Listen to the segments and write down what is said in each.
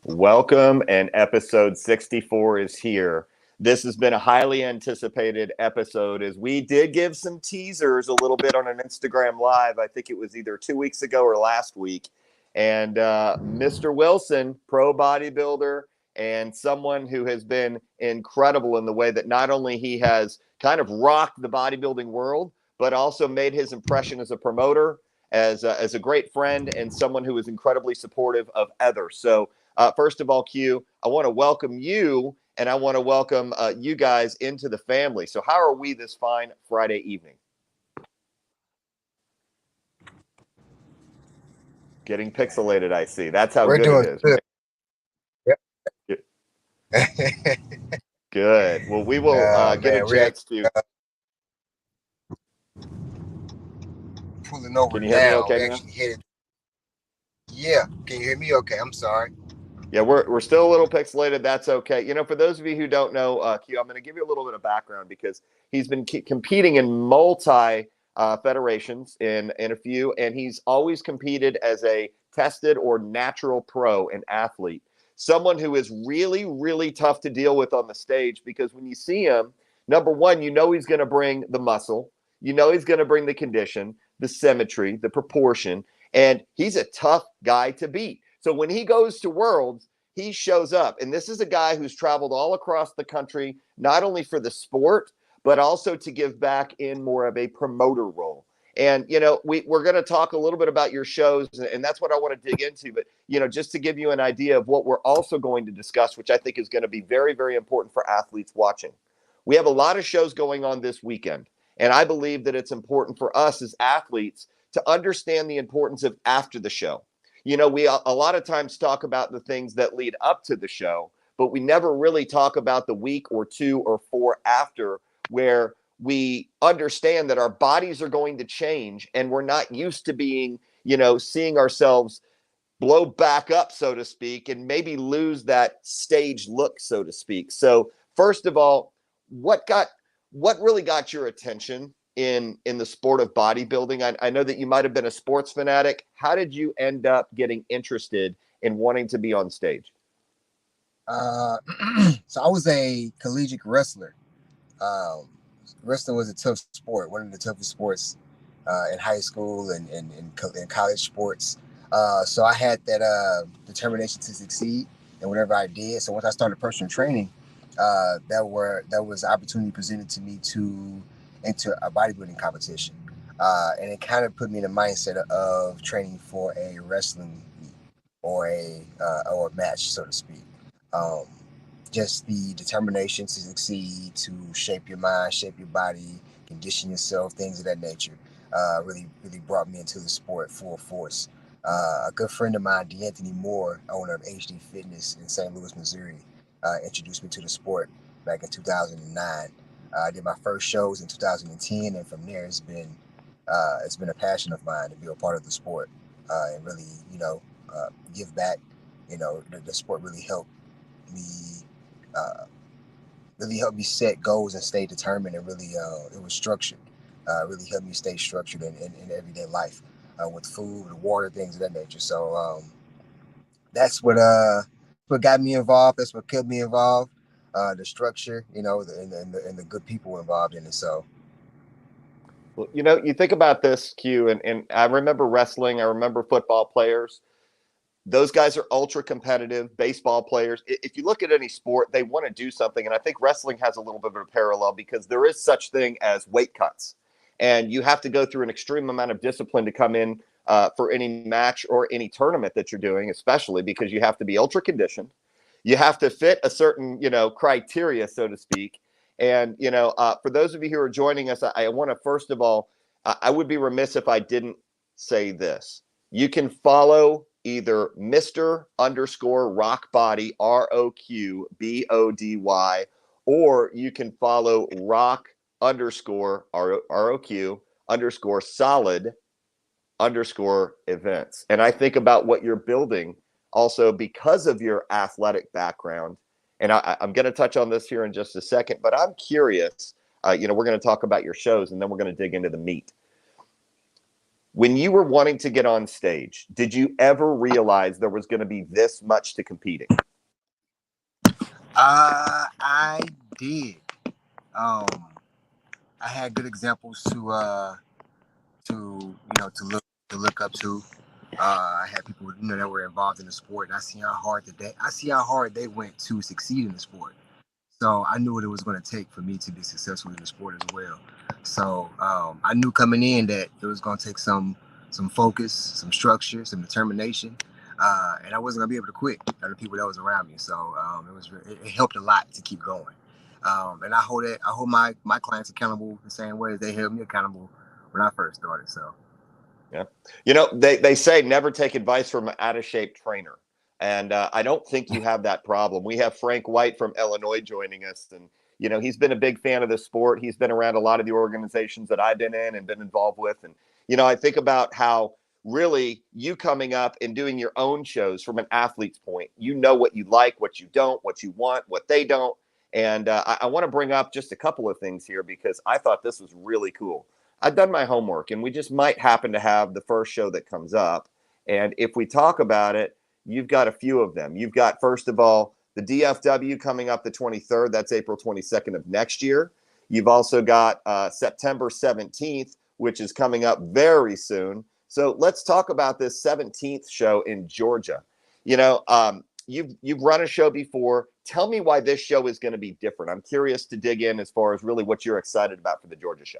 Welcome, and episode 64 is here. This has been a highly anticipated episode as we did give some teasers a little bit on an Instagram Live. I think it was either 2 weeks ago or last week. And Mr. Wilson, pro bodybuilder, and someone who has been incredible in the way that not only he has kind of rocked the bodybuilding world, but also made his impression as a promoter, as a great friend, and someone who is incredibly supportive of others. So first of all, Q, I want to welcome you, and I want to welcome you guys into the family. So how are we this fine Friday evening? Getting pixelated, I see. That's how We're good doing it is. good. Yep. Good. Well, we will get a chance to. Pulling over Can you hear me now. okay We now? actually headed. Yeah. Can you hear me okay? I'm sorry. Yeah, we're still a little pixelated. That's okay. You know, for those of you who don't know, Q, I'm going to give you a little bit of background because he's been competing in multi federations in a few, and he's always competed as a tested or natural pro and athlete. Someone who is really, really tough to deal with on the stage because when you see him, number one, you know he's going to bring the muscle, you know he's going to bring the condition, the symmetry, the proportion, and he's a tough guy to beat. So when he goes to Worlds, he shows up. And this is a guy who's traveled all across the country, not only for the sport, but also to give back in more of a promoter role. And, you know, we're going to talk a little bit about your shows, and that's what I want to dig into. But, you know, just to give you an idea of what we're also going to discuss, which I think is going to be very, very important for athletes watching. We have a lot of shows going on this weekend. And I believe that it's important for us as athletes to understand the importance of after the show. You know, we a lot of times talk about the things that lead up to the show, but we never really talk about the week or 2 or 4 after, where we understand that our bodies are going to change and we're not used to being, you know, seeing ourselves blow back up, so to speak, and maybe lose that stage look, so to speak. So first of all, what really got your attention in the sport of bodybuilding? I know that you might have been a sports fanatic. How did you end up getting interested in wanting to be on stage? So I was a collegiate wrestler. Wrestling was a tough sport, one of the toughest sports in high school and in college sports. So I had that determination to succeed in whatever I did. So once I started personal training, that was an opportunity presented to me to enter a bodybuilding competition, and it kind of put me in the mindset of training for a wrestling meet or a match, so to speak. Um, just the determination to succeed, to shape your mind, shape your body, condition yourself, things of that nature, really brought me into the sport full force. A good friend of mine, D'Anthony Moore, owner of HD Fitness in St. Louis, Missouri, introduced me to the sport back in 2009. I did my first shows in 2010, and from there it's been a passion of mine to be a part of the sport and really, give back. You know, the sport really helped me set goals and stay determined, and really it was structured. Really helped me stay structured in everyday life with food, water, things of that nature. So that's what got me involved. That's what kept me involved. The structure, you know, and the good people involved in it. So. Well, you know, you think about this, Q, and I remember wrestling. I remember football players. Those guys are ultra competitive. Baseball players, if you look at any sport, they want to do something. And I think wrestling has a little bit of a parallel because there is such thing as weight cuts. And you have to go through an extreme amount of discipline to come in for any match or any tournament that you're doing, especially because you have to be ultra conditioned. You have to fit a certain, you know, criteria, so to speak. And, you know, for those of you who are joining us, I want to, first of all, I would be remiss if I didn't say this. You can follow either Mr._Rockbody, ROQBODY, or you can follow Rock_ROQ_solid_events. And I think about what you're building also because of your athletic background. And I'm going to touch on this here in just a second, but I'm curious, you know, we're going to talk about your shows and then we're going to dig into the meat. When you were wanting to get on stage, did you ever realize there was going to be this much to competing? I did. Um, I had good examples to look up to. I had people that were involved in the sport, and I see how hard they went to succeed in the sport. So I knew what it was going to take for me to be successful in the sport as well. So I knew coming in that it was going to take some focus, some structure, some determination, and I wasn't going to be able to quit other people that was around me. So it helped a lot to keep going. And I hold my clients accountable the same way as they held me accountable when I first started. So. Yeah. They say never take advice from an out of shape trainer. And I don't think you have that problem. We have Frank White from Illinois joining us. And, he's been a big fan of the sport. He's been around a lot of the organizations that I've been in and been involved with. And, I think about how really you coming up and doing your own shows from an athlete's point. You know what you like, what you don't, what you want, what they don't. And I want to bring up just a couple of things here because I thought this was really cool. I've done my homework, and we just might happen to have the first show that comes up. And if we talk about it, you've got a few of them. You've got, first of all, the DFW coming up the 23rd. That's April 22nd of next year. You've also got September 17th, which is coming up very soon. So let's talk about this 17th show in Georgia. You've run a show before. Tell me why this show is going to be different. I'm curious to dig in as far as really what you're excited about for the Georgia show.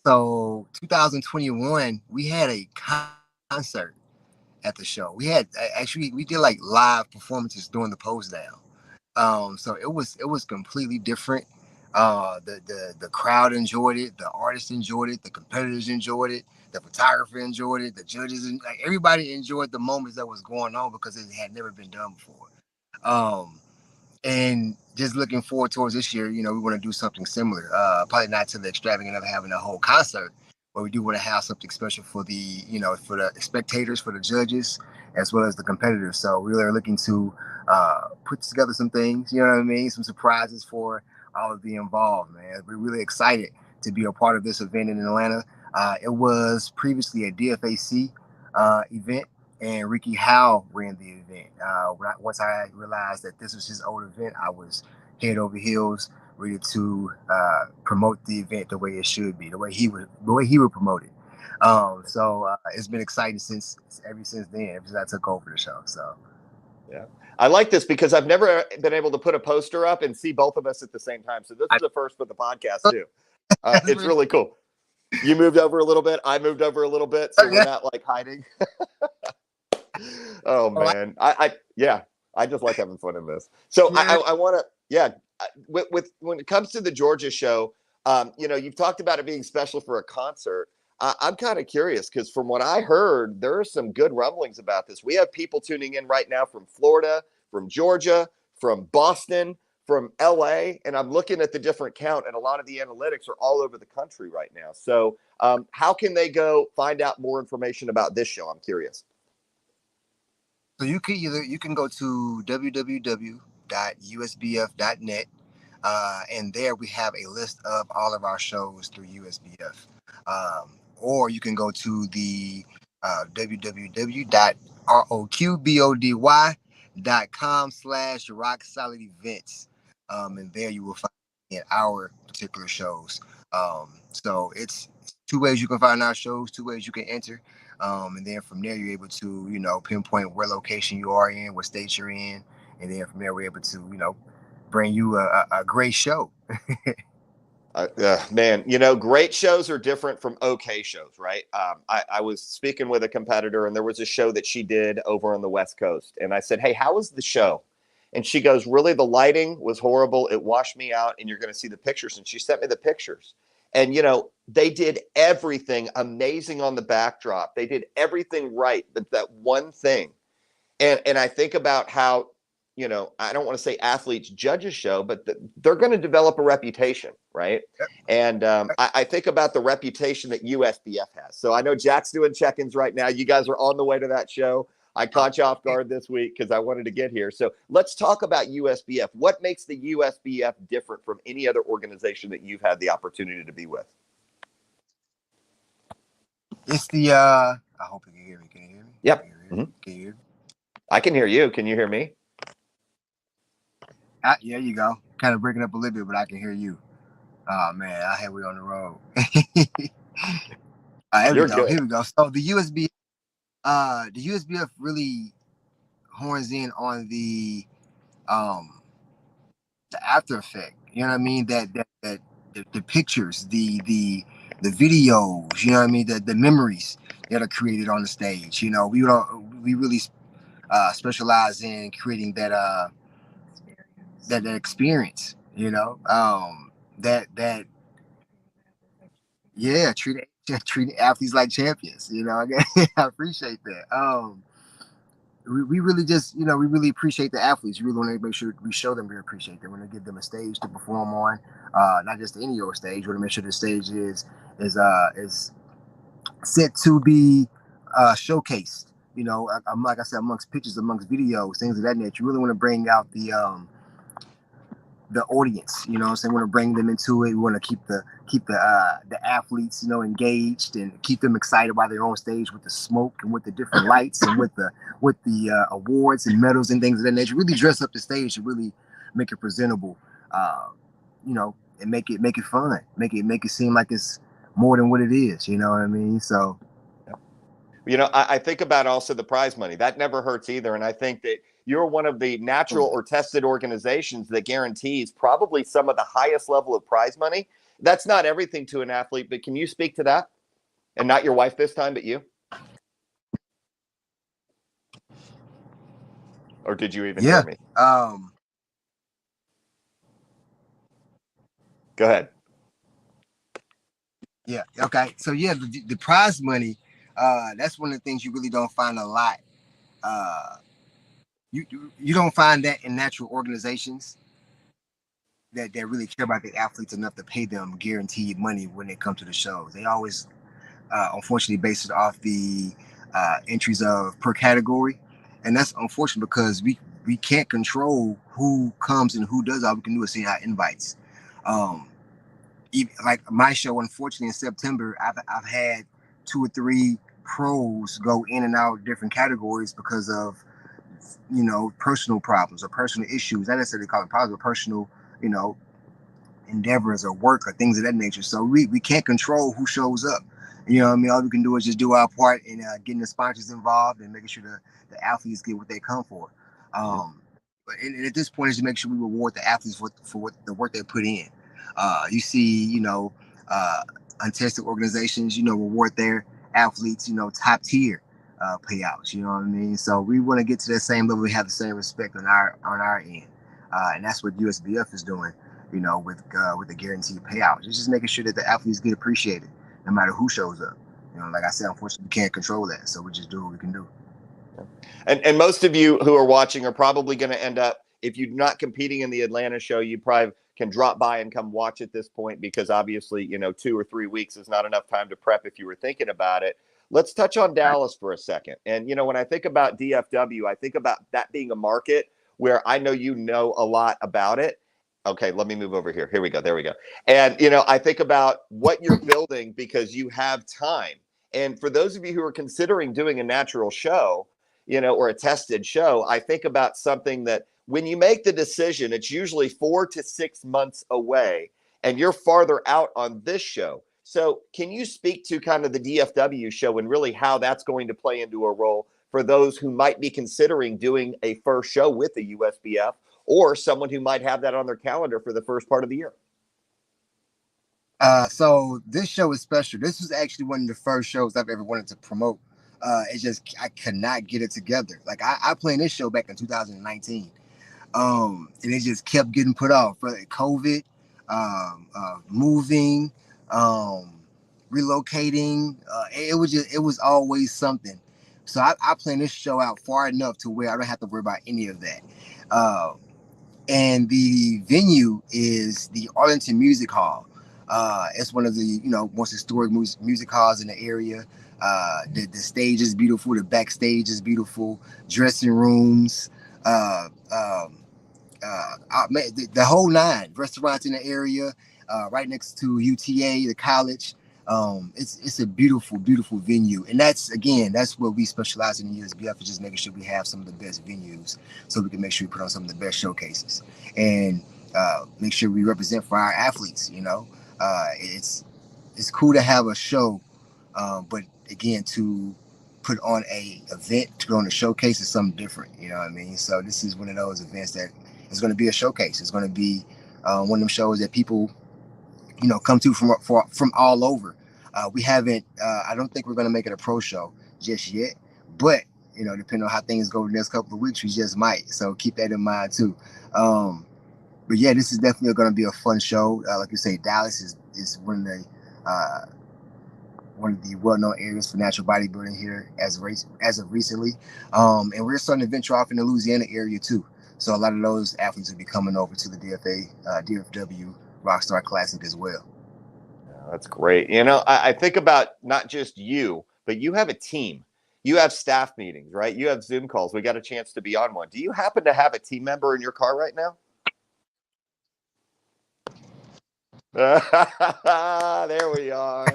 So 2021, we had a concert at the show. We did like live performances during the pose down. So it was completely different. The crowd enjoyed it, the artists enjoyed it, the competitors enjoyed it, the photographer enjoyed it, the judges, and like everybody enjoyed the moments that was going on because it had never been done before. And just looking forward towards this year, we want to do something similar. Probably not to the extravagant of having a whole concert, but we do want to have something special for for the spectators, for the judges, as well as the competitors. So we are looking to put together some things, some surprises for all of the involved, man. We're really excited to be a part of this event in Atlanta. It was previously a DFAC event, and Ricky Howe ran the event. Once I realized that this was his old event, I was head over heels ready to promote the event the way it should be, the way he would promote it. So it's been exciting ever since I took over the show. So yeah, I like this because I've never been able to put a poster up and see both of us at the same time. So this is a first for the podcast too. It's really cool. You moved over a little bit. I moved over a little bit, so we're not like hiding. Oh man, I just like having fun in this. So I want to, with when it comes to the Georgia show, you've talked about it being special for a concert. I'm kind of curious because from what I heard, there are some good rumblings about this. We have people tuning in right now from Florida, from Georgia, from Boston, from LA, and I'm looking at the different count, and a lot of the analytics are all over the country right now. So how can they go find out more information about this show? I'm curious. So you can go to www.usbf.net, and there we have a list of all of our shows through USBF. Or you can go to the www.roqbody.com/rock solid events, and there you will find our particular shows. So it's two ways you can find our shows, two ways you can enter. And then from there, you're able to, pinpoint where location you are in, what state you're in. And then from there, we're able to, bring you a great show. Man, great shows are different from okay shows, right? I was speaking with a competitor, and there was a show that she did over on the West Coast. And I said, hey, how was the show? And she goes, really, the lighting was horrible. It washed me out, and you're going to see the pictures. And she sent me the pictures. And, they did everything amazing on the backdrop. They did everything right, but that one thing. And I think about how, I don't want to say athletes judge a show, but they're going to develop a reputation, right? Yep. And I think about the reputation that USPF has. So I know Jack's doing check-ins right now. You guys are on the way to that show. I caught you off guard this week because I wanted to get here. So let's talk about USPF. What makes the USPF different from any other organization that you've had the opportunity to be with? It's the I hope you can hear me. Can you hear me? Yep. Can you hear me? Mhm. Can you hear me? I can hear you. Can you hear me? Yeah, you go. Kind of breaking up a little bit, but I can hear you. Oh man, I had we on the road. Here we You're go. good. Here we go. So the USBF really horns in on the after effect. You know what I mean? That the pictures, the videos. You know what I mean? The memories that are created on the stage. You know, we really specialize in creating that experience. You know, that yeah, treat athletes like champions. You know, I appreciate that. We really just, we really appreciate the athletes. We really want to make sure we show them we appreciate them. We want to give them a stage to perform on, not just any old stage. We want to make sure the stage is set to be showcased. You know, like I said, amongst pictures, amongst videos, things of that nature. You really want to bring out the audience. You know what I'm saying? We want to bring them into it. We want to keep the athletes, engaged and keep them excited while they're on stage with the smoke and with the different lights and with the awards and medals and things of that nature. Really dress up the stage to really make it presentable, and make it fun. Make it seem like it's more than what it is. You know what I mean? So I think about also the prize money. That never hurts either. And I think that you're one of the natural or tested organizations that guarantees probably some of the highest level of prize money. That's not everything to an athlete, but can you speak to that? And not your wife this time, but you? Or did you even hear yeah. me? Go ahead. Yeah. Okay. So yeah, the prize money, that's one of the things you really don't find a lot. Uh, you don't find that in natural organizations that really care about the athletes enough to pay them guaranteed money when they come to the shows. They always, unfortunately, base it off the entries of per category, and that's unfortunate because we can't control who comes and who does. All we can do is see our invites. Um, like my show, unfortunately, in September, I've had 2 or 3 pros go in and out of different categories because of personal problems or personal issues. Not necessarily call it problems, but personal, you know, endeavors or work or things of that nature. So we can't control who shows up. You know what I mean? All we can do is just do our part in getting the sponsors involved and making sure the athletes get what they come for. And at this point is to make sure we reward the athletes for what the work they put in. You see, untested organizations, reward their athletes, top tier payouts. You know what I mean? So we want to get to that same level. We have the same respect on our end, and that's what USBF is doing. With the guaranteed payouts, it's just making sure that the athletes get appreciated, no matter who shows up. Like I said, unfortunately, we can't control that, so we just do what we can do. And most of you who are watching are probably going to end up, if you're not competing in the Atlanta show, you probably can drop by and come watch at this point because obviously, 2 or 3 weeks is not enough time to prep if you were thinking about it. Let's touch on Dallas for a second. And, when I think about DFW, I think about that being a market where I know a lot about it. Okay, let me move over here. Here we go. There we go. And, I think about what you're building because you have time. And for those of you who are considering doing a natural show, or a tested show, I think about something that when you make the decision, it's usually 4 to 6 months away, and you're farther out on this show. So, can you speak to kind of the DFW show and really how that's going to play into a role for those who might be considering doing a first show with the USPF or someone who might have that on their calendar for the first part of the year? So this show is special. This was actually one of the first shows I've ever wanted to promote. It's just I could not get it together. Like I planned this show back in 2019, and it just kept getting put off. For COVID, moving, relocating. It was always something. So I planned this show out far enough to where I don't have to worry about any of that. Uh, and the venue is the Arlington Music Hall. It's one of the most historic music halls in the area. The stage is beautiful. The backstage is beautiful. Dressing rooms, the whole nine. Restaurants in the area, right next to UTA, the college. It's a beautiful, beautiful venue, and that's what we specialize in USPF, is just making sure we have some of the best venues, so we can make sure we put on some of the best showcases, and make sure we represent for our athletes. It's cool to have a show, but again, to put on a event, to put on a showcase is something different. You know what I mean? So this is one of those events that is going to be a showcase. It's going to be one of them shows that people come to from all over. We haven't. I don't think we're going to make it a pro show just yet, but depending on how things go the next couple of weeks, we just might. So keep that in mind too. But yeah, this is definitely going to be a fun show. Like you say, Dallas is one of the well-known areas for natural bodybuilding here as of recently, and we're starting to venture off in the Louisiana area too. So a lot of those athletes will be coming over to the DFW Rockstar Classic as well. That's great. I think about not just you, but you have a team. You have staff meetings, right? You have Zoom calls. We got a chance to be on one. Do you happen to have a team member in your car right now? There we are.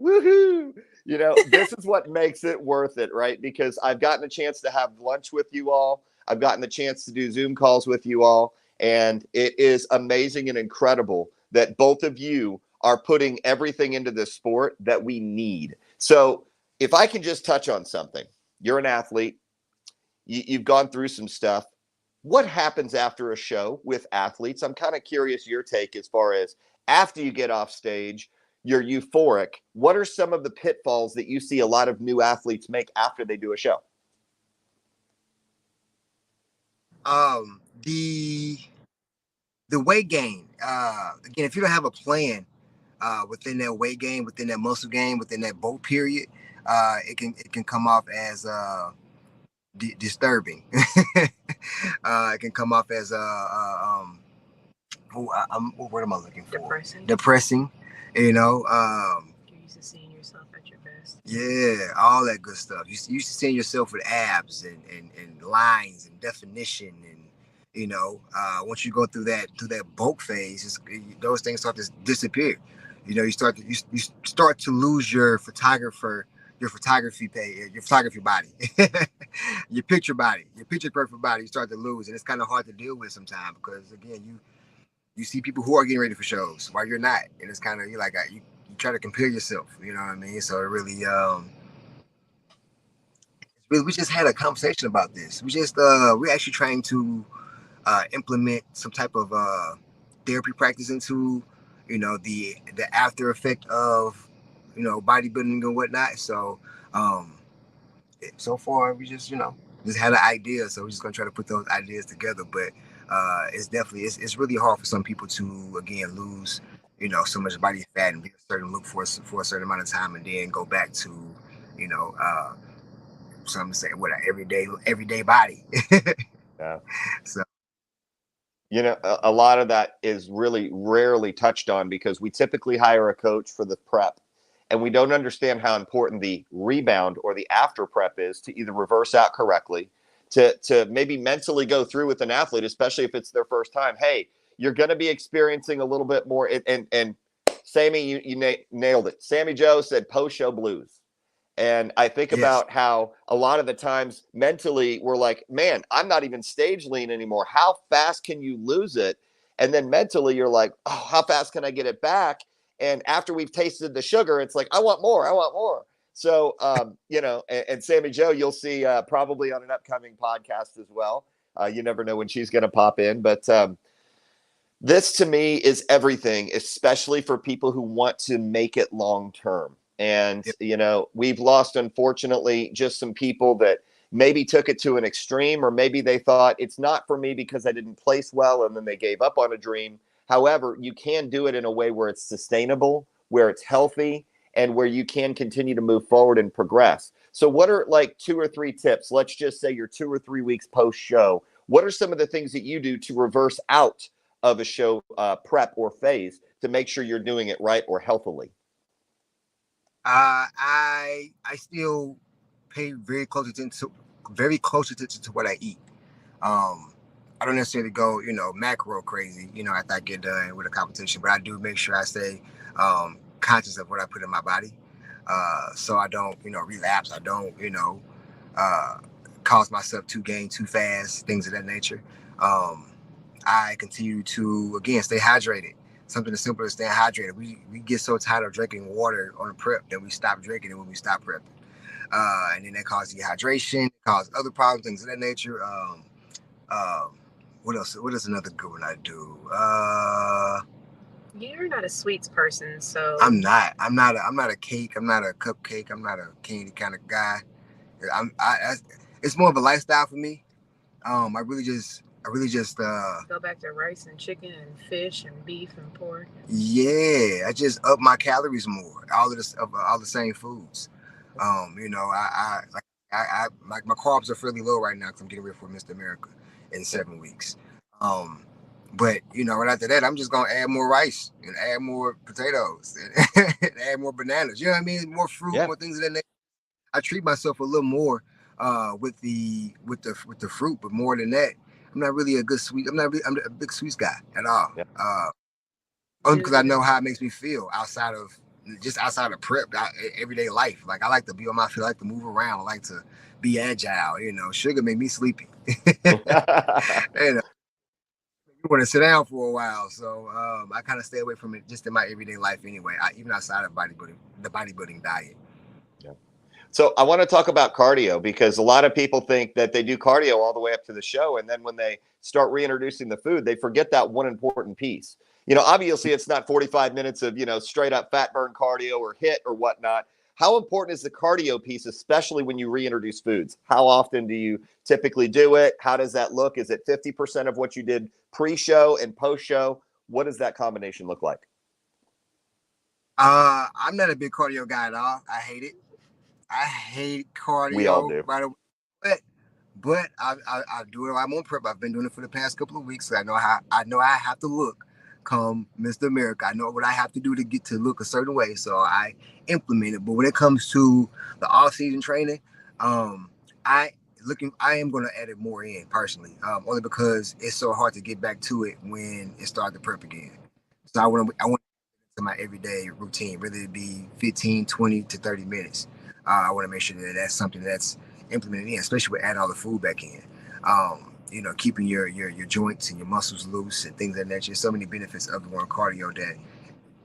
Woohoo! This is what makes it worth it, right? Because I've gotten a chance to have lunch with you all. I've gotten the chance to do Zoom calls with you all. And it is amazing and incredible that both of you are putting everything into this sport that we need. So if I can just touch on something, you're an athlete. You've gone through some stuff. What happens after a show with athletes? I'm kind of curious your take as far as after you get off stage, you're euphoric. What are some of the pitfalls that you see a lot of new athletes make after they do a show? The weight gain. Again, if you don't have a plan within that weight gain, within that muscle gain, within that bulk period, it can come off as disturbing. It can come off as what am I looking for? Depressing. You're used to seeing yourself at your best. Yeah, all that good stuff. You used to seeing yourself with abs and lines and definition, and once you go through that bulk phase, those things start to disappear. You start to lose your photography page, your photography body, your picture perfect body. You start to lose, and it's kind of hard to deal with sometimes, because again, you see people who are getting ready for shows while you're not, and it's kind of you try to compare yourself. You know what I mean? So it really, we just had a conversation about this. We're actually trying to implement some type of therapy practice into the after effect of bodybuilding and whatnot. So so far we just had an idea, so we're just gonna try to put those ideas together. But it's really hard for some people to again lose so much body fat and be a certain look for a certain amount of time, and then go back to some say what an everyday body. Yeah. So a lot of that is really rarely touched on, because we typically hire a coach for the prep, and we don't understand how important the rebound or the after prep is to either reverse out correctly, to maybe mentally go through with an athlete, especially if it's their first time. Hey, you're going to be experiencing a little bit more. And Sammy, you nailed it. Sammy Joe said post-show blues. And I think about how a lot of the times mentally we're like, man, I'm not even stage lean anymore. How fast can you lose it? And then mentally you're like, oh, how fast can I get it back? And after we've tasted the sugar, it's like, I want more. So, and Sammy Joe, you'll see probably on an upcoming podcast as well. You never know when she's going to pop in. But this to me is everything, especially for people who want to make it long term. And, we've lost, unfortunately, just some people that maybe took it to an extreme, or maybe they thought it's not for me because I didn't place well, and then they gave up on a dream. However, you can do it in a way where it's sustainable, where it's healthy, and where you can continue to move forward and progress. So what are like 2 or 3 tips? Let's just say you're 2 or 3 weeks post show. What are some of the things that you do to reverse out of a show prep or phase to make sure you're doing it right or healthily? I still pay very close attention to what I eat. I don't necessarily go macro crazy after I get done with a competition, but I do make sure I stay conscious of what I put in my body, so I don't, relapse. I don't, uh, cause myself to gain too fast, things of that nature. Um, I continue to, again, stay hydrated. Something as simple as staying hydrated. We get so tired of drinking water on a prep that we stop drinking it when we stop prepping. And then that causes dehydration, causes other problems, things of that nature. What else? What is another good one I do? You're not a sweets person, so I'm not. I'm not a cake. I'm not a cupcake. I'm not a candy kind of guy. It's more of a lifestyle for me. I really just go back to rice and chicken and fish and beef and pork. yeah, I just up my calories more. All of this of all the same foods. My carbs are fairly low right now because I'm getting ready for Mr. America in 7 weeks. Um, but right after that, I'm just gonna add more rice and add more potatoes and add more bananas. You know what I mean? More fruit, Yeah. more things of that nature. I treat myself a little more with the fruit, but more than that, I'm not really a good sweet. I'm a big sweets guy at all. Yeah. Only because I Do know how it makes me feel outside of prep, everyday life. Like I like to be on my feet, I like to move around, I like to be agile. Sugar make me sleepy. And you want to sit down for a while, so I kind of stay away from it just in my everyday life anyway. Even outside of the bodybuilding diet. Yeah. So I want to talk about cardio because a lot of people think that they do cardio all the way up to the show. And then when they start reintroducing the food, they forget that one important piece. Obviously it's not 45 minutes of, straight up fat burn cardio or hit or whatnot. How important is the cardio piece, especially when you reintroduce foods? How often do you typically do it? How does that look? Is it 50% of what you did pre-show and post-show? What does that combination look like? I'm not a big cardio guy at all. I hate it. I hate We all cardio. do. By the way, but I do it. I'm on prep. I've been doing it for the past couple of weeks. So I have to look come Mr. America. I know what I have to do to get to look a certain way. So I implement it. But when it comes to the off season training, um, I I am going to edit more in personally, only because it's so hard to get back to it when it starts to prep again. So I want to my everyday routine, whether it be 15, 20 to 30 minutes. I want to make sure that that's something that's implemented in, especially with adding all the food back in. Keeping your joints and your muscles loose and things like that. There's so many benefits of the one cardio that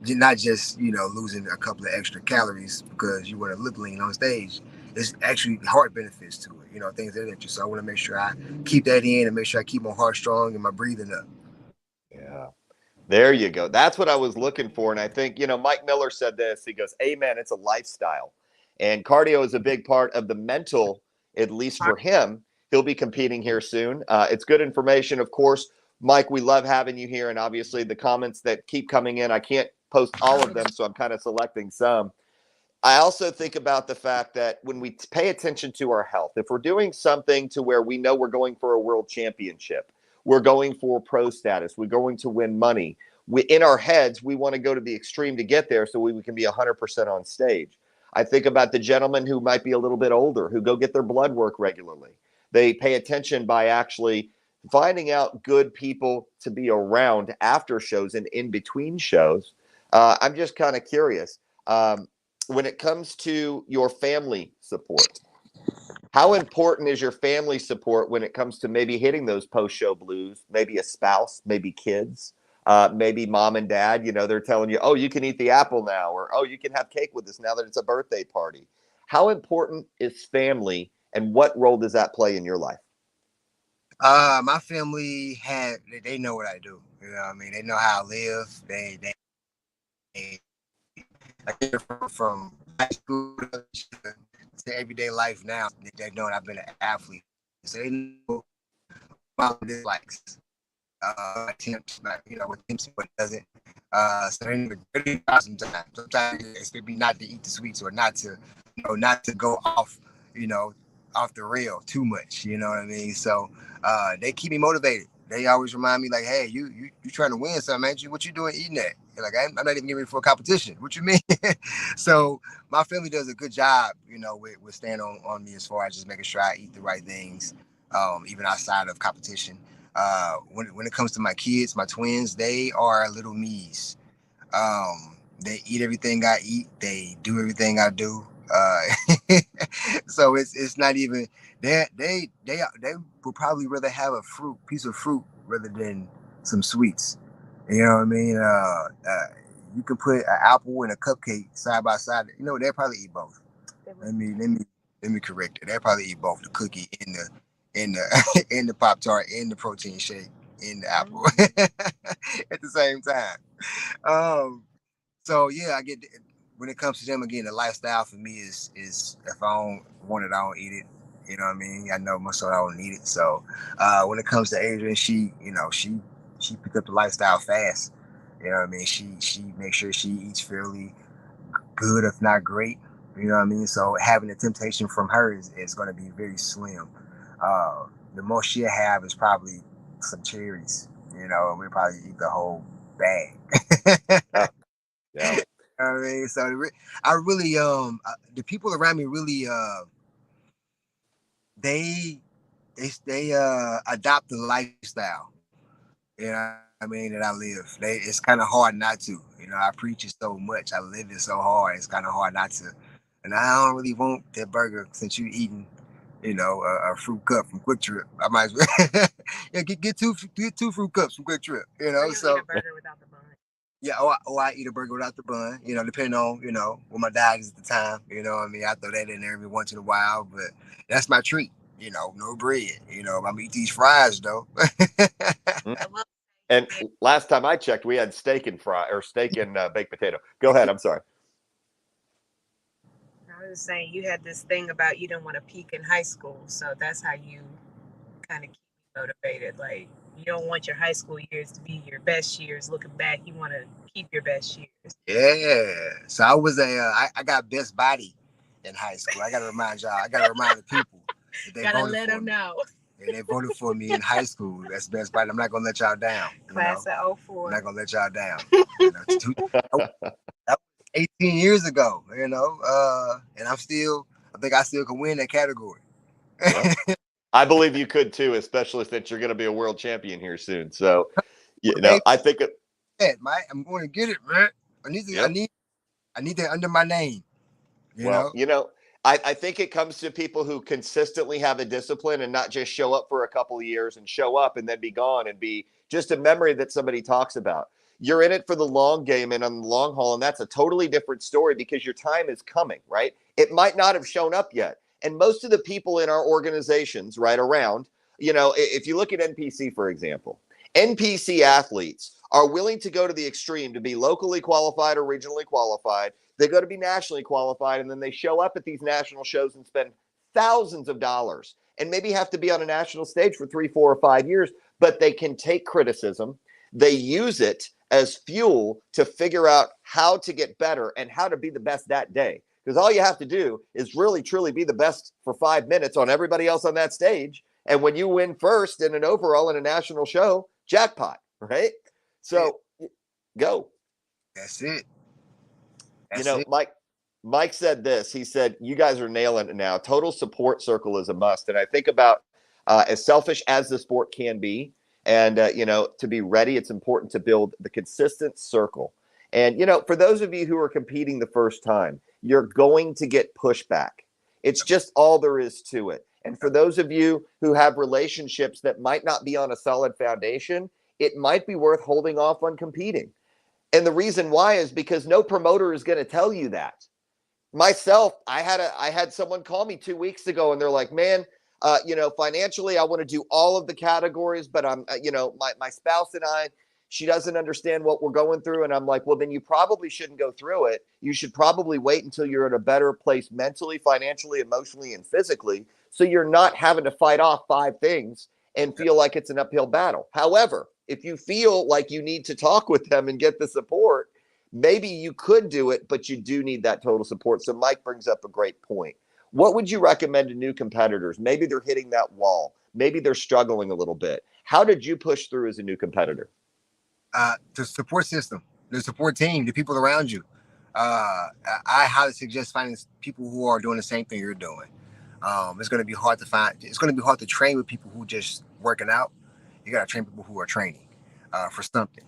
you're not just losing a couple of extra calories because you want to look lean on stage. There's actually heart benefits to it, things like that. So I want to make sure I keep that in and make sure I keep my heart strong and my breathing up. Yeah. There you go. That's what I was looking for. And I think, Mike Miller said this. He goes, Amen. It's a lifestyle. And cardio is a big part of the mental, at least for him. He'll be competing here soon. It's good information. Of course, Mike, we love having you here. And obviously, the comments that keep coming in, I can't post all of them. So I'm kind of selecting some. I also think about the fact that when we pay attention to our health, if we're doing something to where we know we're going for a world championship, we're going for pro status, we're going to win money, in our heads, we want to go to the extreme to get there so we can be 100% on stage. I think about the gentlemen who might be a little bit older, who go get their blood work regularly. They pay attention by actually finding out good people to be around after shows and in between shows. I'm just kind of curious. When it comes to your family support, how important is your family support when it comes to maybe hitting those post-show blues, maybe a spouse, maybe kids, maybe mom and dad, they're telling you, oh, you can eat the apple now, or, oh, you can have cake with us now that it's a birthday party. How important is family and what role does that play in your life? My family they know what I do. You know what I mean? They know how I live. They like from high school to everyday life now. They know that I've been an athlete. So they know my dislikes. Attempts, what attempts and what doesn't. So they sometimes. Sometimes they expect me not to eat the sweets or not to, not to go off, you know, off the rail too much. You know what I mean? So they keep me motivated. They always remind me like, hey, you trying to win something, ain't you? What you doing eating that? You're like, I'm not even getting ready for a competition. What you mean? So my family does a good job, with staying on me as far as just making sure I eat the right things, even outside of competition. When it comes to my kids, my twins, they are little me's. They eat everything I eat. They do everything I do. So it's not even they would probably rather have a piece of fruit rather than some sweets. You know what I mean? You can put an apple and a cupcake side by side. You know, they'll probably eat both. Let me correct it. They'll probably eat both the cookie in the in the Pop Tart, in the protein shake, in the apple at the same time. Um, so yeah, I get when it comes to them again. The lifestyle for me is if I don't want it, I don't eat it. You know what I mean? I know most of I don't need it. So when it comes to Adrian, she picked up the lifestyle fast. You know what I mean? She makes sure she eats fairly good, if not great. You know what I mean? So having the temptation from her is going to be very slim. The most she'll have is probably some cherries. You know, and we'll probably eat the whole bag. Yeah. I mean, so I really the people around me really they adopt the lifestyle. You know what I mean, that I live. It's kind of hard not to. You know, I preach it so much. I live it so hard. It's kind of hard not to. And I don't really want that burger since you eating, you know, a fruit cup from Quick Trip. I might as well yeah, get two fruit cups from Quick Trip. You know, so eat a burger without the bun. yeah, or I eat a burger without the bun, you know, depending on, you know, what my diet is at the time. You know what I mean? I throw that in there every once in a while, but that's my treat. You know, no bread. You know, I'm gonna eat these fries though. And last time I checked, we had steak and baked potato. Go ahead. I'm sorry. I was saying you had this thing about you don't want to peak in high school, so that's how you kind of keep motivated. Like you don't want your high school years to be your best years. Looking back, you want to keep your best years. Yeah. So I was I got best body in high school. I gotta remind y'all. I gotta remind the people that they Gotta voted let for them me. know. And they voted for me in high school. That's best body. I'm not gonna let y'all down. Class of I'm 04. not gonna let y'all down. You know, that was 18 years ago. You know, and I think I still can win that category. Well, I believe you could too, especially since you're going to be a world champion here soon. So, you know, I think I'm going to get it, man. I need that under my name. You know, I think it comes to people who consistently have a discipline and not just show up for a couple of years and show up and then be gone and be just a memory that somebody talks about. You're in it for the long game and on the long haul, and that's a totally different story because your time is coming, right? It might not have shown up yet. And most of the people in our organizations, right around, you know, if you look at NPC, for example, NPC athletes are willing to go to the extreme to be locally qualified or regionally qualified. They go to be nationally qualified, and then they show up at these national shows and spend thousands of dollars and maybe have to be on a national stage for 3, 4, or 5 years, but they can take criticism. They use it as fuel to figure out how to get better and how to be the best that day. Because all you have to do is really, truly be the best for 5 minutes on everybody else on that stage. And when you win first in an overall in a national show, jackpot, right? So go. That's it. You know, Mike said this. He said, you guys are nailing it now. Total support circle is a must. And I think about as selfish as the sport can be, and, you know, to be ready, it's important to build the consistent circle. And, you know, for those of you who are competing the first time, you're going to get pushback. It's just all there is to it. And for those of you who have relationships that might not be on a solid foundation, it might be worth holding off on competing. And the reason why is because no promoter is going to tell you that. Myself, I had someone call me 2 weeks ago, and they're like, "Man, you know, financially, I want to do all of the categories, but I'm, you know, my spouse and I, she doesn't understand what we're going through." And I'm like, "Well, then you probably shouldn't go through it. You should probably wait until you're in a better place mentally, financially, emotionally, and physically, so you're not having to fight off 5 things and feel like it's an uphill battle. However, if you feel like you need to talk with them and get the support, maybe you could do it, but you do need that total support." So Mike brings up a great point. What would you recommend to new competitors? Maybe they're hitting that wall. Maybe they're struggling a little bit. How did you push through as a new competitor? The support system, the support team, the people around you. I highly suggest finding people who are doing the same thing you're doing. It's going to be hard to find. It's going to be hard to train with people who just working out. You got to train people who are training for something.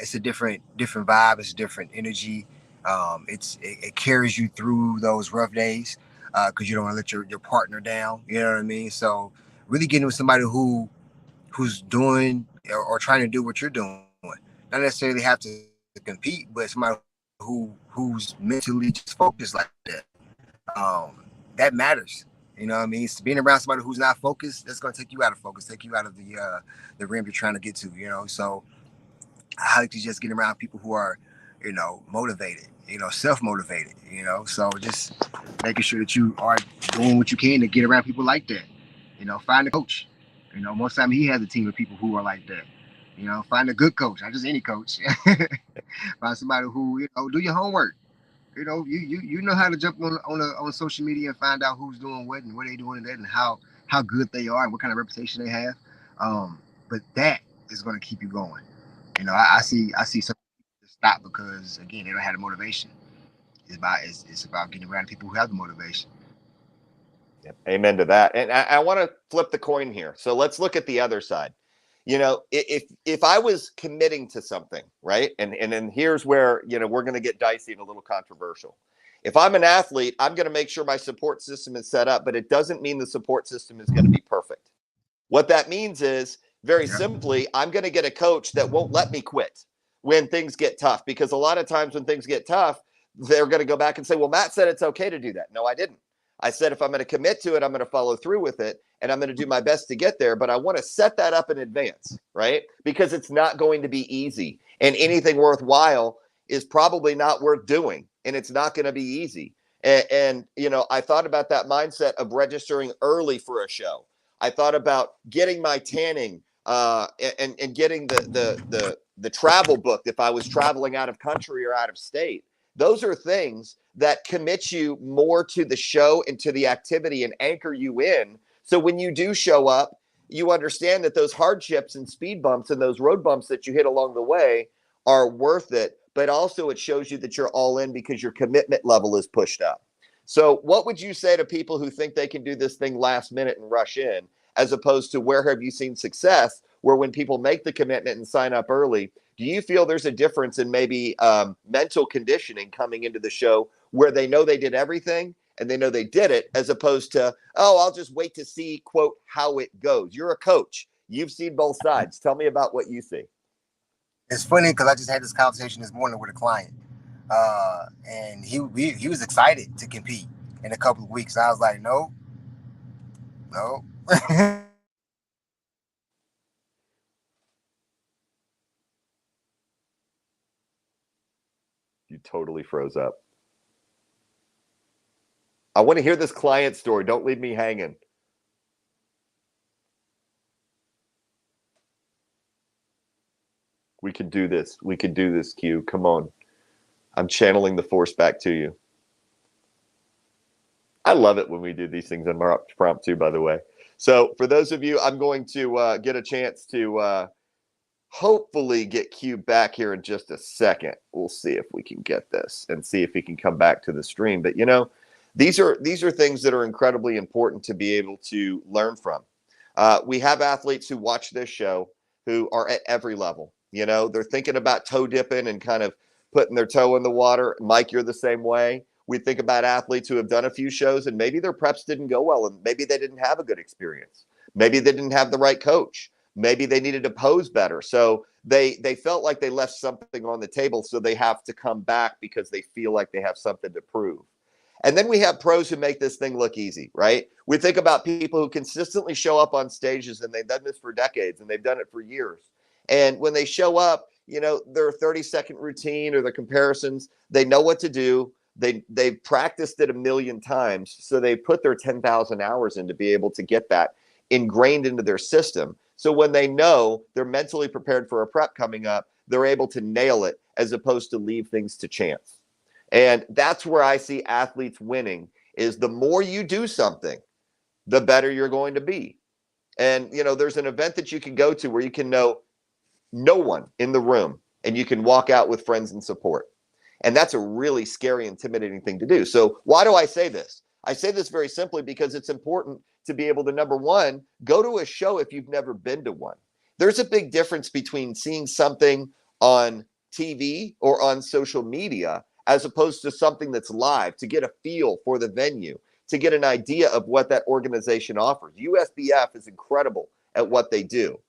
It's a different vibe. It's a different energy. It carries you through those rough days because you don't want to let your partner down. You know what I mean? So really getting with somebody who's doing or trying to do what you're doing, not necessarily have to compete, but somebody who's mentally just focused like that. That matters. You know what I mean? So being around somebody who's not focused, that's going to take you out of focus, take you out of the rim you're trying to get to. You know, so I like to just get around people who are, motivated, self-motivated, so just making sure that you are doing what you can to get around people like that. Find a coach. Most time he has a team of people who are like that. Find a good coach, not just any coach. Find somebody who, do your homework. You know how to jump on social media and find out who's doing what and what they doing that and how good they are and what kind of reputation they have. But that is going to keep you going. I see some people stop because again they don't have the motivation. It's about getting around people who have the motivation. Yep. Amen to that. And I want to flip the coin here. So let's look at the other side. If I was committing to something, right? And then here's where, we're going to get dicey and a little controversial. If I'm an athlete, I'm going to make sure my support system is set up, but it doesn't mean the support system is going to be perfect. What that means is very simply, I'm going to get a coach that won't let me quit when things get tough, because a lot of times when things get tough, they're going to go back and say, well, Matt said it's okay to do that. No, I didn't. I said, if I'm going to commit to it, I'm going to follow through with it, and I'm going to do my best to get there. But I want to set that up in advance, right? Because it's not going to be easy, and anything worthwhile is probably not worth doing, and it's not going to be easy. And I thought about that mindset of registering early for a show. I thought about getting my tanning and getting the travel booked if I was traveling out of country or out of state. Those are things that commit you more to the show and to the activity and anchor you in. So when you do show up, you understand that those hardships and speed bumps and those road bumps that you hit along the way are worth it. But also it shows you that you're all in because your commitment level is pushed up. So what would you say to people who think they can do this thing last minute and rush in, as opposed to where have you seen success where when people make the commitment and sign up early, do you feel there's a difference in maybe mental conditioning coming into the show where they know they did everything and they know they did it, as opposed to, oh, I'll just wait to see, quote, how it goes? You're a coach. You've seen both sides. Tell me about what you see. It's funny because I just had this conversation this morning with a client, and he was excited to compete in a couple of weeks. I was like, no. You totally froze up. I want to hear this client story. Don't leave me hanging. We can do this. We can do this, Q. Come on. I'm channeling the force back to you. I love it when we do these things impromptu, by the way. So for those of you, I'm going to get a chance to hopefully get Q back here in just a second. We'll see if we can get this and see if he can come back to the stream. But, these are things that are incredibly important to be able to learn from. We have athletes who watch this show who are at every level. They're thinking about toe dipping and kind of putting their toe in the water. Mike, you're the same way. We think about athletes who have done a few shows and maybe their preps didn't go well and maybe they didn't have a good experience. Maybe they didn't have the right coach. Maybe they needed to pose better. So they felt like they left something on the table, so they have to come back because they feel like they have something to prove. And then we have pros who make this thing look easy, right? We think about people who consistently show up on stages, and they've done this for decades and they've done it for years. And when they show up, their 30-second routine or their comparisons, they know what to do. They've practiced it a million times. So they put their 10,000 hours in to be able to get that ingrained into their system. So when they know they're mentally prepared for a prep coming up, they're able to nail it as opposed to leave things to chance. And that's where I see athletes winning, is the more you do something, the better you're going to be. And, there's an event that you can go to where you can know no one in the room and you can walk out with friends and support. And that's a really scary, intimidating thing to do. So why do I say this? I say this very simply because it's important to be able to, number one, go to a show if you've never been to one. There's a big difference between seeing something on TV or on social media, as opposed to something that's live, to get a feel for the venue, to get an idea of what that organization offers. USPF is incredible at what they do.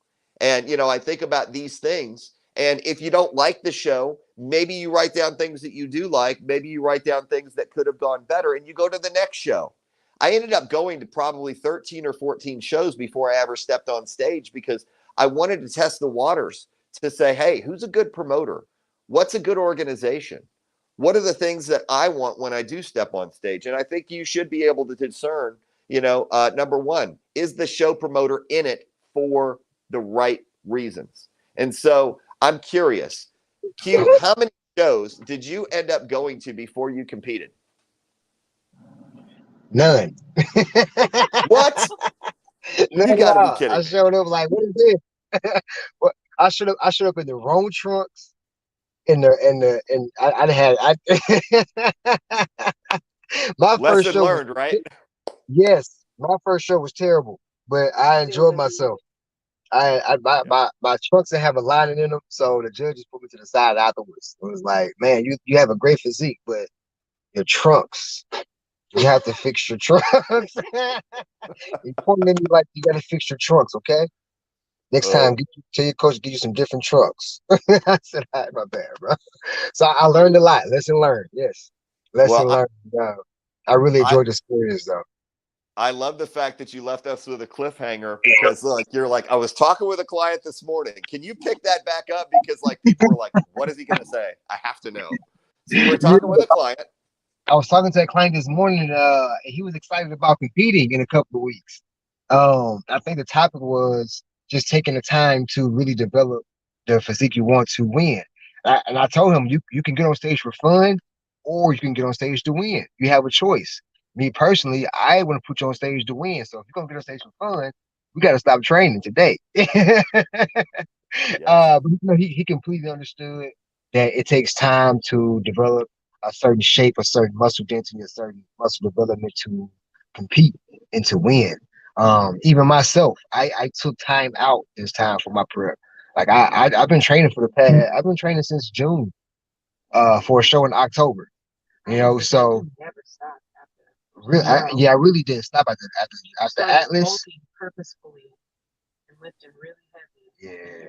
And, you know, I think about these things. And if you don't like the show, maybe you write down things that you do like. Maybe you write down things that could have gone better, and you go to the next show. I ended up going to probably 13 or 14 shows before I ever stepped on stage, because I wanted to test the waters to say, hey, who's a good promoter? What's a good organization? What are the things that I want when I do step on stage? And I think you should be able to discern, you know, number one, is the show promoter in it for the right reasons? And so I'm curious, Q, how many shows did you end up going to before you competed? None. What? None You at got to be all. kidding I me. showed up like, what is this? What? I showed up in the wrong trunks. And I had my first Lesson show was, learned, right? yes, my first show was terrible, but I enjoyed myself. Yeah. My trunks didn't have a lining in them, so the judges put me to the side afterwards. It was like, man, you have a great physique, but your trunks, you have to fix your trunks. He pointed at me like, you got to fix your trunks, okay? Next time, Oh, tell your coach to give you some different trunks. I said, all right, my bad, bro. So I learned a lot. Lesson learned. Yes. well, Lesson learned. I really I enjoyed the experience, though. I love the fact that you left us with a cliffhanger, because like you're like, I was talking with a client this morning. Can you pick that back up? Because like people were like, what is he going to say? I have to know. So you were Yeah, talking with a client. I was talking to a client this morning. And he was excited about competing in a couple of weeks. I think the topic was just taking the time to really develop the physique you want to win. And I told him, you can get on stage for fun, or you can get on stage to win. You have a choice. Me personally, I want to put you on stage to win. So if you're gonna get on stage for fun, we got to stop training today. Yes. But you know, he completely understood that it takes time to develop a certain shape, a certain muscle density, a certain muscle development to compete and to win. Even myself, I took time out this time for my prep. Like I've been training for the past. I've been training since June. For a show in October. You know, so really, I really didn't stop after Atlas. Purposefully and lifting really heavy. Yeah,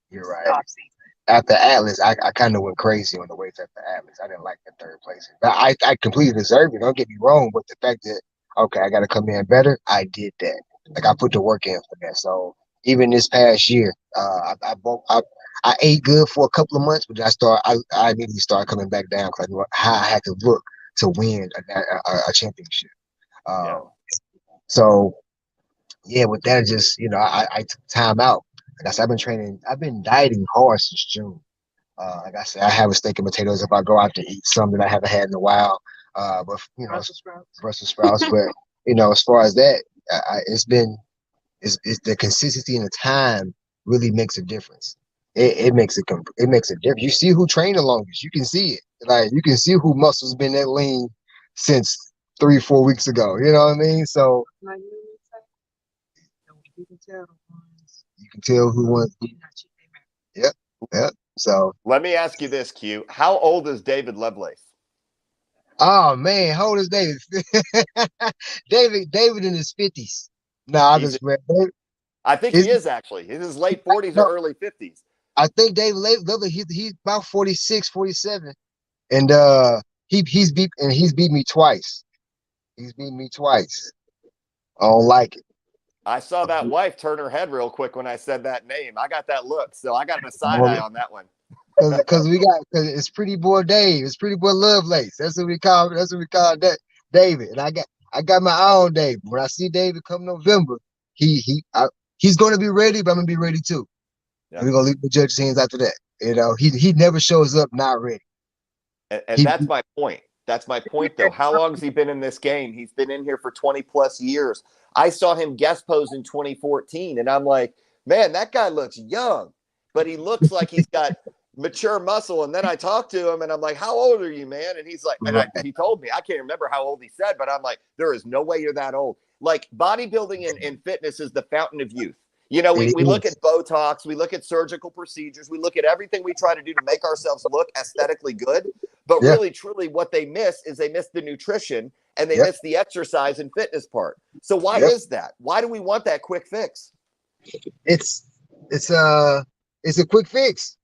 you're right. After Atlas, I kind of went crazy on the weights after Atlas. I didn't like the third place. But I completely deserved it. Don't get me wrong, but the fact that, okay, I got to come in better, I did that. Like I put the work in for that. So even this past year, I ate good for a couple of months, but I immediately started coming back down because I knew how I had to look to win a championship. Yeah. So yeah, with that, just I took time out. Like I said, I've been dieting hard since June. Like I said, I have a steak and potatoes if I go out to eat something I haven't had in a while. But Brussels sprouts. But as far as that, it's the consistency and the time really makes a difference. It makes a difference. You see who trained the longest. You can see it. Like you can see who muscles been that lean since 3-4 weeks ago. You know what I mean? So you can tell who won. Yep. Yep. So. Let me ask you this, Q. How old is David Lovelace? Oh man, how old is David? David in his 50s. No, I He's, just read. I think he is actually. He's in his late 40s or No, early 50s. I think David Lovelace, he's about 46, 47. And he's beat me twice. He's beat me twice. I don't like it. I saw that wife turn her head real quick when I said that name. I got that look, so I got a side eye on that one. Because it's Pretty Boy Dave. It's Pretty Boy Lovelace. That's what we call that David. And I got my eye on David. When I see David come November, he's going to be ready, but I'm gonna be ready too. Yep. We're gonna leave the judge's hands after that. He never shows up not ready. And that's my point. That's my point, though. How long has he been in this game? He's been in here for 20 plus years. I saw him guest pose in 2014, and I'm like, man, that guy looks young, but he looks like he's got mature muscle. And then I talked to him, and I'm like, how old are you, man? And he's like, he told me, I can't remember how old he said, but I'm like, there is no way you're that old. Like bodybuilding and fitness is the fountain of youth. You know, It we look is. at Botox, we look at surgical procedures, we look at everything we try to do to make ourselves look aesthetically good. But Yeah. really, truly, what they miss is they miss the nutrition and they Yep. miss the exercise and fitness part. So why Yep. is that? Why do we want that quick fix? It's it's a quick fix.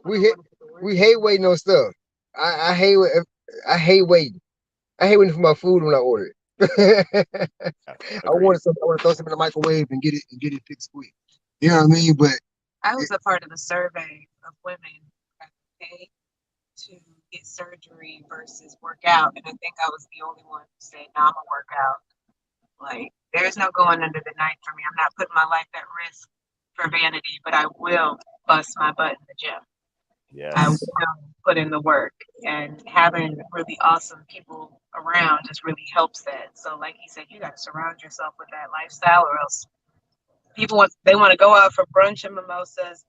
we hate we hate waiting on stuff. I hate I hate waiting. I hate waiting for my food when I order it. Yeah, I want to throw something in the microwave and get it fixed quick. You know what I mean? But I was a part of the survey of women that pay to get surgery versus work out, and I think I was the only one who said, "No, I'm gonna work out." Like, there's no going under the knife for me. I'm not putting my life at risk for vanity, but I will bust my butt in the gym. I will Yes. put in the work, and having really awesome people around just really helps that. So, like he said, you got to surround yourself with that lifestyle, or else people want to go out for brunch and mimosas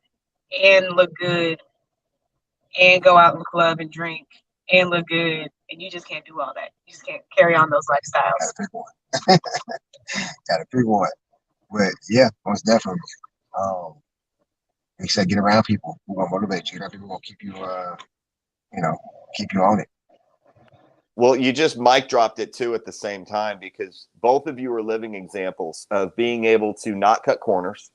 and look good, and go out in the club and drink and look good, and you just can't do all that. You just can't carry on those lifestyles. got a big one. But yeah, most definitely. Like I said, get around people who gonna motivate you. Get around people who gonna keep you keep you on it. Well, you just mic dropped it too at the same time, because both of you are living examples of being able to not cut corners.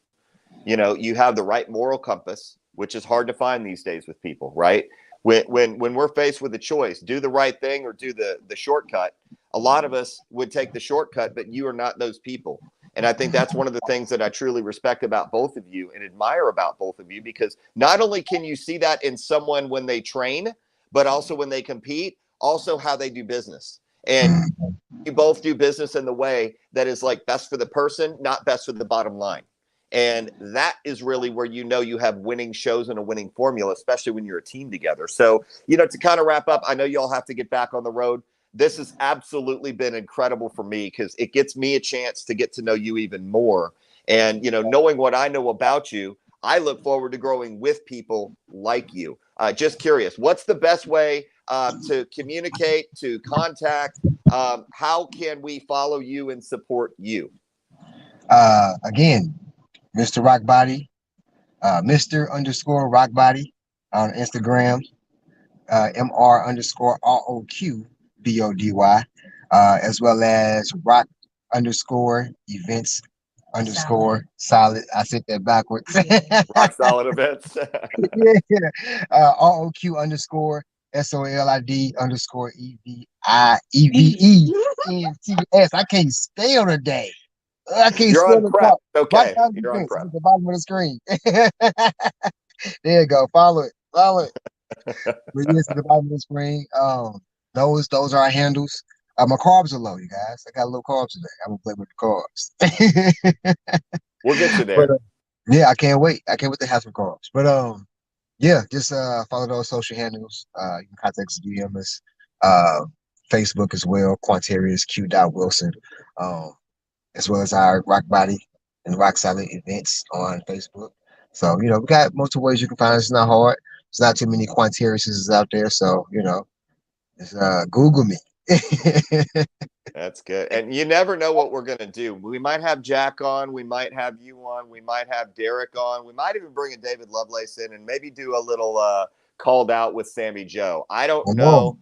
You know, you have the right moral compass, which is hard to find these days with people, right? When we're faced with a choice, do the right thing or do the shortcut, a lot of us would take the shortcut, but you are not those people. And I think that's one of the things that I truly respect about both of you and admire about both of you, because not only can you see that in someone when they train, but also when they compete, also how they do business. And you both do business in the way that is like best for the person, not best for the bottom line. And that is really where you know you have winning shows and a winning formula, especially when you're a team together. So, you know, to kind of wrap up, I know you all have to get back on the road. This has absolutely been incredible for me, because it gets me a chance to get to know you even more. And, you know, knowing what I know about you, I look forward to growing with people like you. Just curious, what's the best way to communicate, to contact? How can we follow you and support you? Again, Mr. Rockbody, Mr._Rockbody on Instagram, MR_ROQBODY, as well as Rock_events_solid. I said that backwards. Rock Solid Events. Yeah. ROQ_SOLID_EVIEVENTS. I can't spell today. I can't You're spell on the prep. top. Rock Okay. Solid You're on Events prep. at the bottom of the screen. There you go. Follow it. Follow it. But yes, at the bottom of the screen. Those are our handles. My carbs are low, you guys. I got low carbs today. I'm gonna play with the carbs. We'll get you But there. yeah, I can't wait. I can't wait to have some carbs. But yeah, just follow those social handles. You can contact us, DM us, Facebook as well, Quantarius Q. Wilson, as well as our Rock Body and Rock Solid events on Facebook. So, you know, we got multiple ways you can find us. It's not hard. There's not too many Quantariuses out there. So, you know, just Google me. That's good. And you never know what we're going to do. We might have Jack on. We might have you on. We might have Derek on. We might even bring a David Lovelace in and maybe do a little called out with Sammy Joe. I don't Come know. on.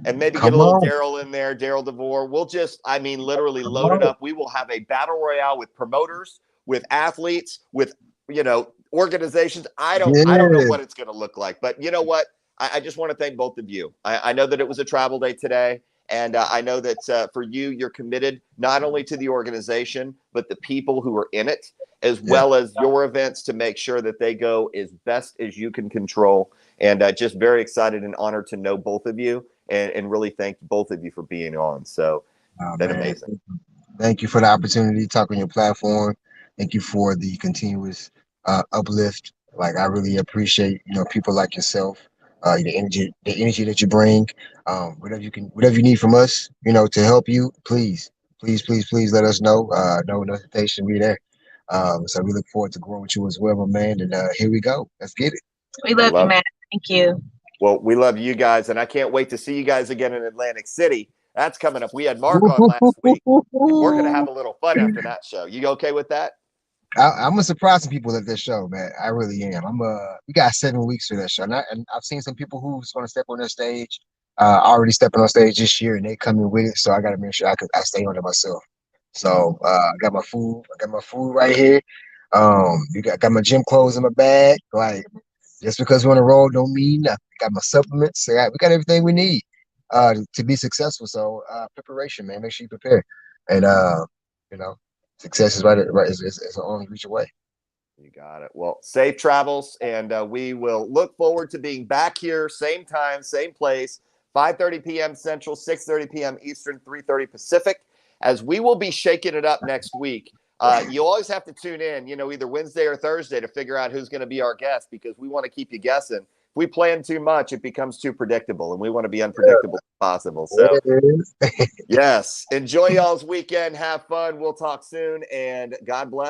And maybe get a Come little on. Daryl in there, Daryl DeVore. We'll just, I mean, literally Come load it on. up. We will have a battle royale with promoters, with athletes, with, you know, organizations. I don't know Yeah. what it's going to look like. But you know what? I just want to thank both of you. I know that it was a travel day today. And I know that for you, you're committed not only to the organization, but the people who are in it, as Yeah. well as your events, to make sure that they go as best as you can control. And just very excited and honored to know both of you, and really thank both of you for being on. So been Man. amazing. Thank you for the opportunity to talk on your platform. Thank you for the continuous uplift. Like, I really appreciate, you know, people like yourself, the energy that you bring. Whatever you need from us, you know, to help you, please let us know. No hesitation, be there. So we look forward to growing with you as well, my man. And here we go. Let's get it. We love you, man. Thank you. Well, we love you guys, and I can't wait to see you guys again in Atlantic City. That's coming up. We had Mark on last week. We're going to have a little fun after that show. You okay with that? I'm gonna surprise some people at this show, man. I really am. We got 7 weeks for that show, and I've seen some people who's gonna step on their stage, already stepping on stage this year, and they coming with it. So I gotta make sure I stay on it myself. So I got my food. I got my food right here. Got my gym clothes in my bag. Like just because we're on the road don't mean nothing. Got my supplements. We got everything we need to be successful. So preparation, man. Make sure you prepare, and you know, success is is the only reach away. You got it. Well, safe travels, and we will look forward to being back here, same time, same place, 5:30 p.m. Central, 6:30 p.m. Eastern, 3:30 Pacific, as we will be shaking it up next week. You always have to tune in, either Wednesday or Thursday to figure out who's going to be our guest, because we want to keep you guessing. If we plan too much, it becomes too predictable, and we want to be unpredictable as possible. So, yes, enjoy y'all's weekend. Have fun. We'll talk soon, and God bless.